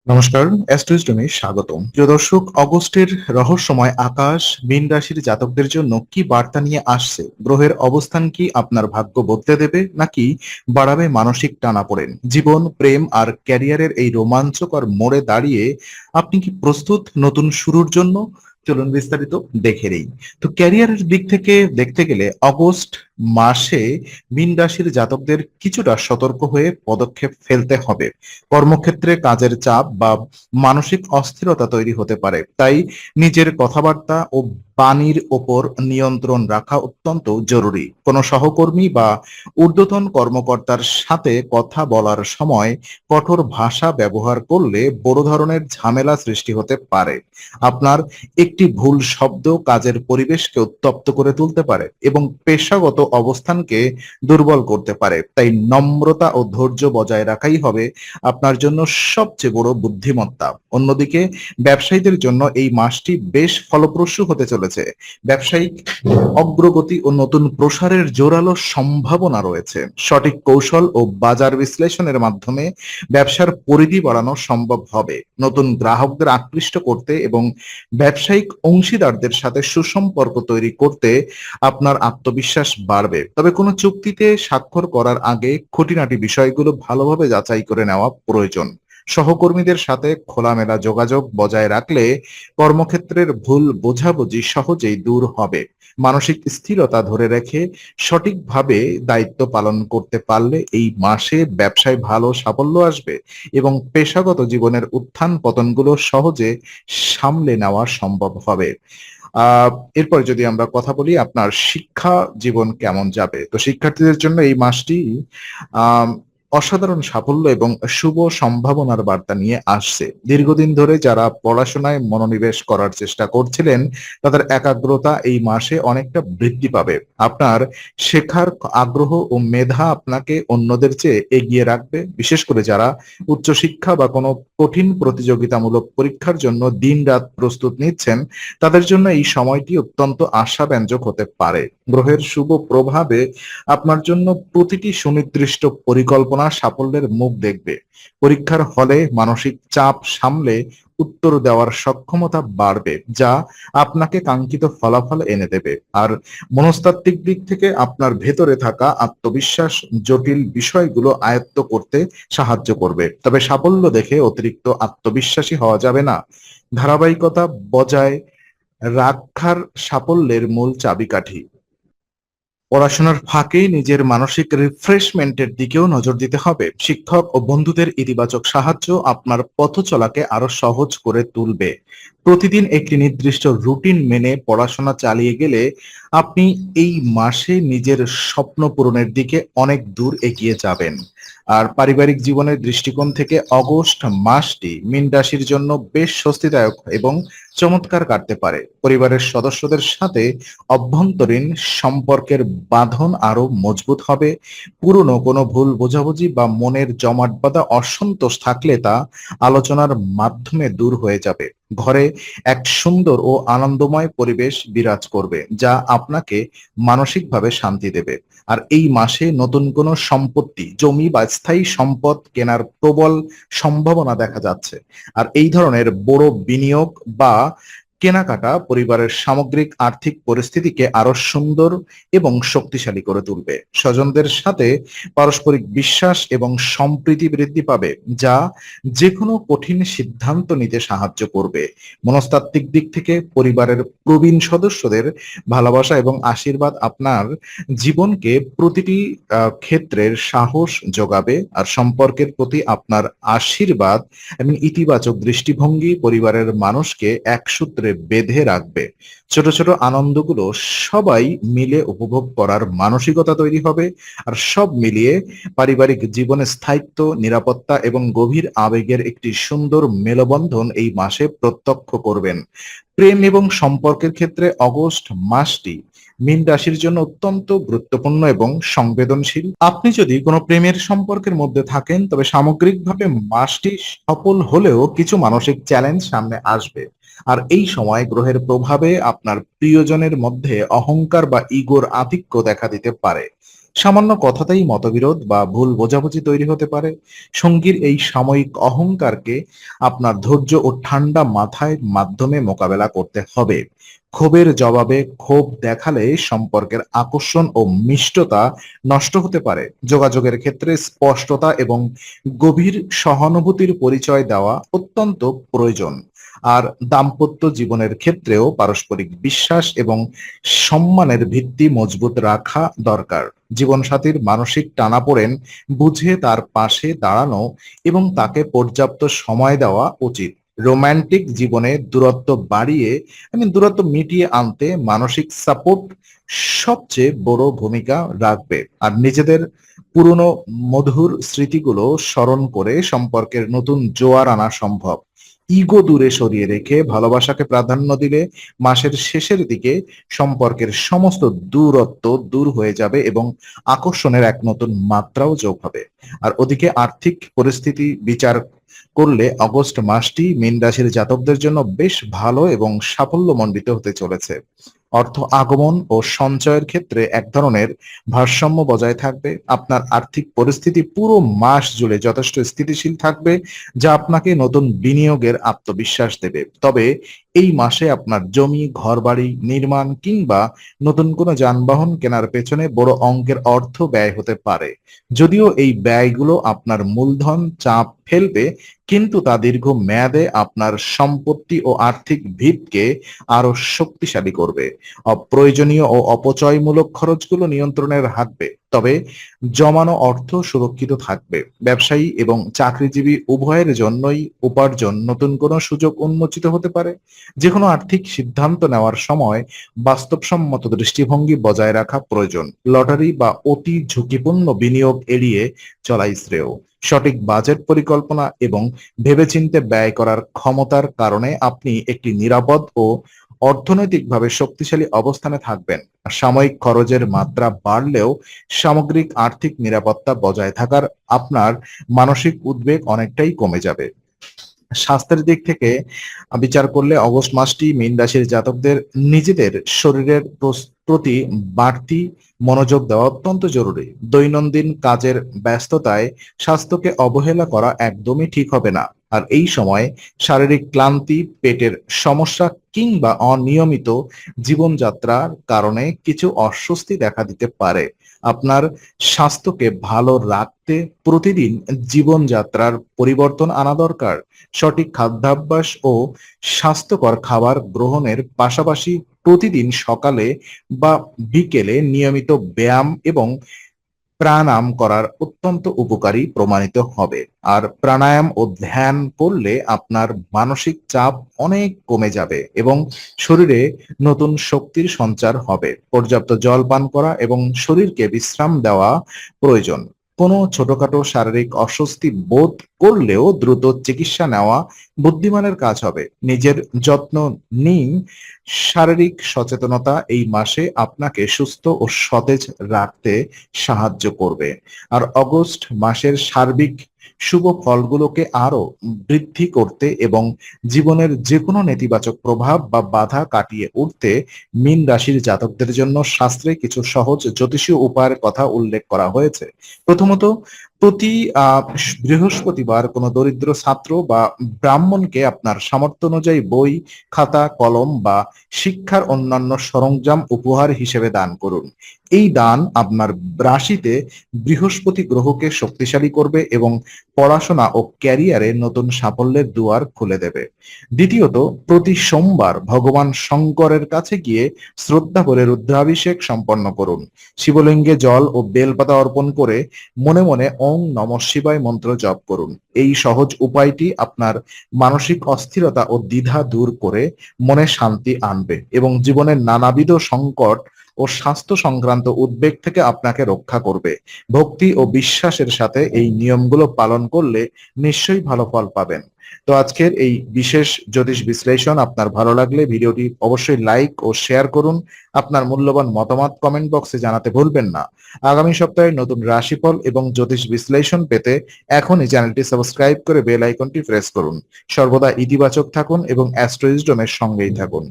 নমস্কার, অ্যাস্ট্রোইস্টমে স্বাগতম। প্রিয় দর্শক, অগস্টের রহস্যময় আকাশ মীন রাশির জাতকদের জন্য কি বার্তা নিয়ে আসছে? গ্রহের অবস্থান কি আপনার ভাগ্য বদলে দেবে নাকি বাড়াবে মানসিক টানাপোড়েন? জীবন, প্রেম আর ক্যারিয়ারের এই রোমাঞ্চকর মোড়ে দাঁড়িয়ে আপনি কি প্রস্তুত নতুন শুরুর জন্য? চলুন বিস্তারিত দেখে নেই। তো ক্যারিয়ারের দিক থেকে দেখতে গেলে অগস্ট মাসে মীন রাশির জাতকদের কিছুটা সতর্ক হয়ে পদক্ষেপ ফেলতে হবে। কর্মক্ষেত্রে কাজের চাপ বা মানসিক অস্থিরতা তৈরি হতে পারে, তাই নিজের কথাবার্তা ও বাণীর ওপর নিয়ন্ত্রণ রাখা অত্যন্ত জরুরি। কোনো সহকর্মী বা ঊর্ধ্বতন কর্মকর্তার সাথে কথা বলার সময় কঠোর ভাষা ব্যবহার করলে বড় ধরনের ঝামেলা সৃষ্টি হতে পারে। আপনার একটি ভুল শব্দ কাজের পরিবেশকে উত্তপ্ত করে তুলতে পারে এবং পেশাগত অবস্থানকে দুর্বল করতে পারে, তাই নম্রতা ও ধৈর্য বজায় রাখাই হবে আপনার জন্য সবচেয়ে বড় বুদ্ধিমত্তা। অন্যদিকে ব্যবসায়ীদের জন্য এই মাসটি বেশ ফলপ্রসূ হতে চলেছে। ব্যবসায়িক অগ্রগতি ও নতুন প্রসারের জোরালো সম্ভাবনা রয়েছে। সঠিক কৌশল ও বাজার বিশ্লেষণের মাধ্যমে ব্যবসার পরিধি বাড়ানো সম্ভব হবে। নতুন গ্রাহকদের আকৃষ্ট করতে এবং ব্যবসায়িক অংশীদারদের সাথে সুসম্পর্ক তৈরি করতে আপনার আত্মবিশ্বাস বাড়বে। তবে কোনো চুক্তিতে স্বাক্ষর করার আগে খুঁটিনাটি বিষয়গুলো ভালোভাবে যাচাই করে নেওয়া প্রয়োজন। সহকর্মীদের সাথে খোলামেলা যোগাযোগ বজায় রাখলে কর্মক্ষেত্রের ভুল বোঝাবুঝি সহজেই দূর হবে। মানসিক স্থিরতা ধরে রেখে সঠিকভাবে দায়িত্ব পালন করতে পারলে এই মাসে ব্যবসায় ভালো সাফল্য আসবে এবং পেশাগত জীবনের উত্থান পতনগুলো সহজে সামলে নেওয়া সম্ভব হবে। আহ এরপর যদি আমরা কথা বলি আপনার শিক্ষা জীবন কেমন যাবে, তো শিক্ষার্থীদের জন্য এই মাসটি আহ অসাধারণ সাফল্য এবং শুভ সম্ভাবনার বার্তা নিয়ে আসছে। দীর্ঘদিন ধরে যারা পড়াশোনায় মনোনিবেশ করার চেষ্টা করছিলেন তাদের একাগ্রতা এই মাসে অনেকটা বৃদ্ধি পাবে। আপনার শেখার আগ্রহ ও মেধা আপনাকে অন্যদের চেয়ে এগিয়ে রাখবে। বিশেষ করে যারা উচ্চশিক্ষা বা কোনো কঠিন প্রতিযোগিতামূলক পরীক্ষার জন্য দিনরাত প্রস্তুত নিচ্ছেন, তাদের জন্য এই সময়টি অত্যন্ত আশাব্যঞ্জক হতে পারে। গ্রহের শুভ প্রভাবে আপনার জন্য প্রতিটি সুনির্দিষ্ট পরিকল্পনা সাফল্যের মুখ দেখবে। পরীক্ষার হলে মানসিক চাপ সামলে উত্তর দেওয়ার সক্ষমতা বাড়বে, যা আপনাকে কাঙ্ক্ষিত ফলাফল এনে দেবে। আর মনস্তাত্ত্বিক দিক থেকে আপনার ভেতরে থাকা আত্মবিশ্বাস জটিল বিষয়গুলো আয়ত্ত করতে সাহায্য করবে। তবে সাফল্য দেখে অতিরিক্ত আত্মবিশ্বাসী হওয়া যাবে না। ধারাবাহিকতা বজায় রাখার সাফল্যের মূল চাবিকাঠি। পড়াশোনার ফাঁকে নিজের মানসিক রিফ্রেশমেন্টের দিকেও নজর দিতে হবে। শিক্ষক ও বন্ধুদের ইতিবাচক সাহায্য আপনার পথ চলাকে আরো সহজ করে তুলবে। প্রতিদিন একটি নির্দিষ্ট রুটিন মেনে পড়াশোনা চালিয়ে গেলে আপনি এই মাসে নিজের স্বপ্ন পূরণের দিকে অনেক দূর এগিয়ে যাবেন। আর পারিবারিক জীবনের দৃষ্টিকোণ থেকে অগস্ট মাসটি মীন রাশির জন্য বেশ স্বস্তিদায়ক এবং চমৎকার কাটতে পারে। পরিবারের সদস্যদের সাথে অভ্যন্তরীণ সম্পর্কের বাঁধন আরো মজবুত হবে। পুরনো কোনো ভুল বোঝাবুঝি বা মনের জমাট বাঁধা অসন্তোষ থাকলে তা আলোচনার মাধ্যমে দূর হয়ে যাবে। ঘরে এক সুন্দর ও আনন্দময় পরিবেশ বিরাজ করবে, যা আপনাকে মানসিকভাবে শান্তি দেবে। আর এই মাসে নতুন কোনো সম্পত্তি, জমি বা স্থায়ী সম্পদ কেনার প্রবল সম্ভাবনা দেখা যাচ্ছে। আর এই ধরনের বড় বিনিয়োগ বা কেনাকাটা পরিবারের সামগ্রিক আর্থিক পরিস্থিতিকে আরো সুন্দর এবং শক্তিশালী করে তুলবে। স্বজনদের সাথে পারস্পরিক বিশ্বাস এবং সম্প্রীতি বৃদ্ধি পাবে, যা যে কোনো কঠিন সিদ্ধান্ত নিতে সাহায্য করবে। মনস্তাত্ত্বিক দিক থেকে পরিবারের প্রবীণ সদস্যদের ভালোবাসা এবং আশীর্বাদ আপনার জীবনকে প্রতিটি ক্ষেত্রের সাহস যোগাবে। আর সম্পর্কের প্রতি আপনার আশীর্বাদ এবং ইতিবাচক দৃষ্টিভঙ্গি পরিবারের মানুষকে এক সূত্রে বেঁধে রাখবে। ছোট ছোট আনন্দগুলো সবাই মিলে উপভোগ করার মানসিকতা তৈরি হবে। আর সব মিলিয়ে পারিবারিক জীবনে স্থায়িত্ব, নিরাপত্তা এবং গভীর আবেগের একটি সুন্দর মেলবন্ধন এই মাসে প্রত্যক্ষ করবেন। প্রেম এবং সম্পর্কের ক্ষেত্রে অগস্ট মাসটি মীন রাশির জন্য অত্যন্ত গুরুত্বপূর্ণ এবং সংবেদনশীল। আপনি যদি কোনো প্রেমের সম্পর্কের মধ্যে থাকেন, তবে সামগ্রিকভাবে মাসটি সফল হলেও কিছু মানসিক চ্যালেঞ্জ সামনে আসবে। আর এই সময় গ্রহের প্রভাবে আপনার প্রিয়জনের মধ্যে অহংকার বা ইগোর আধিক্য দেখা দিতে পারে। সামান্য কথাতেই মতবিরোধ বা ভুল বোঝাবুঝি তৈরি হতে পারে। সঙ্গীর এই সাময়িক অহংকারকে আপনার ধৈর্য ও ঠান্ডা মাথায় মাধ্যমে মোকাবেলা করতে হবে। ক্ষোভের জবাবে ক্ষোভ দেখালে সম্পর্কের আকর্ষণ ও মিষ্টতা নষ্ট হতে পারে। যোগাযোগের ক্ষেত্রে স্পষ্টতা এবং গভীর সহানুভূতির পরিচয় দেওয়া অত্যন্ত প্রয়োজন। আর দাম্পত্য জীবনের ক্ষেত্রেও পারস্পরিক বিশ্বাস এবং সম্মানের ভিত্তি মজবুত রাখা দরকার। জীবনসাথীর মানসিক টানাপোড়েন বুঝে তার পাশে দাঁড়ানো এবং তাকে পর্যাপ্ত সময় দেওয়া উচিত। রোমান্টিক জীবনে দূরত্ব মিটিয়ে আনতে মানসিক সাপোর্ট সবচেয়ে বড় ভূমিকা রাখবে। আর নিজেদের পুরনো মধুর স্মৃতিগুলো স্মরণ করে সম্পর্কের নতুন জোয়ার আনা সম্ভব। ইগো দূরে সরিয়ে রেখে ভালোবাসাকে প্রাধান্য দিলে মাসের শেষের দিকে সম্পর্কের সমস্ত দূরত্ব দূর হয়ে যাবে এবং আকর্ষণের এক নতুন মাত্রাও যোগ হবে। আর ওদিকে আর্থিক পরিস্থিতি বিচার করলে অগস্ট মাসটি মীন রাশির জাতকদের জন্য বেশ ভালো এবং সাফল্যমণ্ডিত হতে চলেছে। অর্থ আগমন ও সঞ্চয়ের ক্ষেত্রে এক ধরনের ভারসাম্য বজায় থাকবে। আপনার আর্থিক পরিস্থিতি পুরো মাস জুড়ে যথেষ্ট স্থিতিশীল থাকবে, যা আপনাকে নতুন বিনিয়োগের আত্মবিশ্বাস দেবে। তবে এই মাসে আপনার জমি, ঘরবাড়ি নির্মাণ কিংবা নতুন কোনো যানবাহন কেনার পেছনে বড় অঙ্কের অর্থ ব্যয় হতে পারে। যদিও এই ব্যয়গুলো আপনার মূলধন চাপ ফেলবে, কিন্তু তা দীর্ঘ মেয়াদে আপনার সম্পত্তি ও আর্থিক ভিতকে আরো শক্তিশালী করবে। অপ্রয়োজনীয় ও অপচয়মূলক খরচগুলো নিয়ন্ত্রণে রাখবে, তবে জমানো অর্থ সুরক্ষিত থাকবে। ব্যবসায়ী এবং চাকরিজীবী উভয়ের জন্যই উপার্জন নতুন কোনো সুযোগ উন্মোচিত হতে পারে। যে কোনো আর্থিক সিদ্ধান্ত নেওয়ার সময় বাস্তবসম্মত দৃষ্টিভঙ্গি বজায় রাখা প্রয়োজন। লটারি বা অতি ঝুঁকিপূর্ণ বিনিয়োগ এড়িয়ে চলাই শ্রেয়। সঠিক বাজেট পরিকল্পনা এবং ভেবেচিন্তে ব্যয় করার ক্ষমতার কারণে আপনি একটি নিরাপদ ও অর্থনৈতিকভাবে শক্তিশালী অবস্থানে থাকবেন। সাময়িক খরচের মাত্রা বাড়লেও সামগ্রিক আর্থিক নিরাপত্তা বজায় থাকার আপনার মানসিক উদ্বেগ অনেকটাই কমে যাবে। স্বাস্থ্যের দিক থেকে বিচার করলে অগস্ট মাসটি মীন রাশির জাতকদের নিজেদের শরীরের প্রতি বাড়তি মনোযোগ দেওয়া অত্যন্ত জরুরি। দৈনন্দিন কাজের ব্যস্ততায় স্বাস্থ্যকে অবহেলা করা একদমই ঠিক হবে না। আর এই সময় শারীরিক ক্লান্তি, পেটের সমস্যা কিংবা অনিয়মিত জীবনযাত্রার কারণে কিছু অস্বস্তি দেখা দিতে পারে। আপনার স্বাস্থ্যকে ভালো রাখতে প্রতিদিন জীবনযাত্রার পরিবর্তন আনা দরকার। সঠিক খাদ্যাভ্যাস ও স্বাস্থ্যকর খাবার গ্রহণের পাশাপাশি প্রতিদিন সকালে বা বিকেলে নিয়মিত ব্যায়াম এবং প্রাণায়াম করার অত্যন্ত উপকারী প্রমাণিত হবে। আর প্রাণায়াম ও ধ্যান করলে আপনার মানসিক চাপ অনেক কমে যাবে এবং শরীরে নতুন শক্তির সঞ্চার হবে। পর্যাপ্ত জল পান করা এবং শরীরকে বিশ্রাম দেওয়া প্রয়োজন। কোনো ছোটখাটো শারীরিক অস্বস্তি বোধ করলেও দ্রুত চিকিৎসা নেওয়া বুদ্ধিমানের কাজ হবে। নিজের যত্ন নিন। শারীরিক সচেতনতা এই মাসে আপনাকে সুস্থ ও সতেজ রাখতে সাহায্য করবে। আর অগস্ট মাসের সার্বিক শুভ ফলগুলোকে আরো বৃদ্ধি করতে এবং জীবনের যে কোনো নেতিবাচক প্রভাব বা বাধা কাটিয়ে উঠতে মীন রাশির জাতকদের জন্য শাস্ত্রে কিছু সহজ জ্যোতিষীয় উপায়ের কথা উল্লেখ করা হয়েছে। প্রথমত, প্রতি বৃহস্পতিবার কোনো দরিদ্র ছাত্র বা ব্রাহ্মণকে আপনার সামর্থ্য অনুযায়ী বই, খাতা, কলম বা শিক্ষার অন্যান্য সরঞ্জাম উপহার হিসেবে দান করুন। এই দান আপনার রাশিতে বৃহস্পতি গ্রহকে শক্তিশালী করবে এবং পড়াশোনা ও ক্যারিয়ারে নতুন সাফল্যের দুয়ার খুলে দেবে। দ্বিতীয়ত, প্রতি সোমবার ভগবান শঙ্করের কাছে গিয়ে শ্রদ্ধা করে রুদ্রাভিষেক সম্পন্ন করুন। শিবলিঙ্গে জল ও বেলপাতা অর্পণ করে মনে মনে ওং নমঃ শিবায় মন্ত্র জপ করুন। এই সহজ উপায়টি আপনার মানসিক অস্থিরতা ও দ্বিধা দূর করে মনে শান্তি আনবে এবং জীবনের নানাবিধ সংকট ও স্বাস্থ্য সংক্রান্ত উদ্বেগ থেকে আপনাকে রক্ষা করবে। ভক্তি ও বিশ্বাসের সাথে এই নিয়মগুলো পালন করলে নিশ্চয়ই ভালো ফল পাবেন। তো আজকের এই বিশেষ জ্যোতিষ বিশ্লেষণ আপনার ভালো লাগলে ভিডিওটি অবশ্যই লাইক ও শেয়ার করুন। আপনার মূল্যবান মতামত কমেন্ট বক্সে জানাতে ভুলবেন না। আগামী সপ্তাহে নতুন রাশিফল এবং জ্যোতিষ বিশ্লেষণ পেতে এখনই চ্যানেলটি সাবস্ক্রাইব করে বেল আইকনটি প্রেস করুন। সর্বদা ইতিবাচক থাকুন এবং অ্যাস্ট্রো উইজডমের সঙ্গেই থাকুন।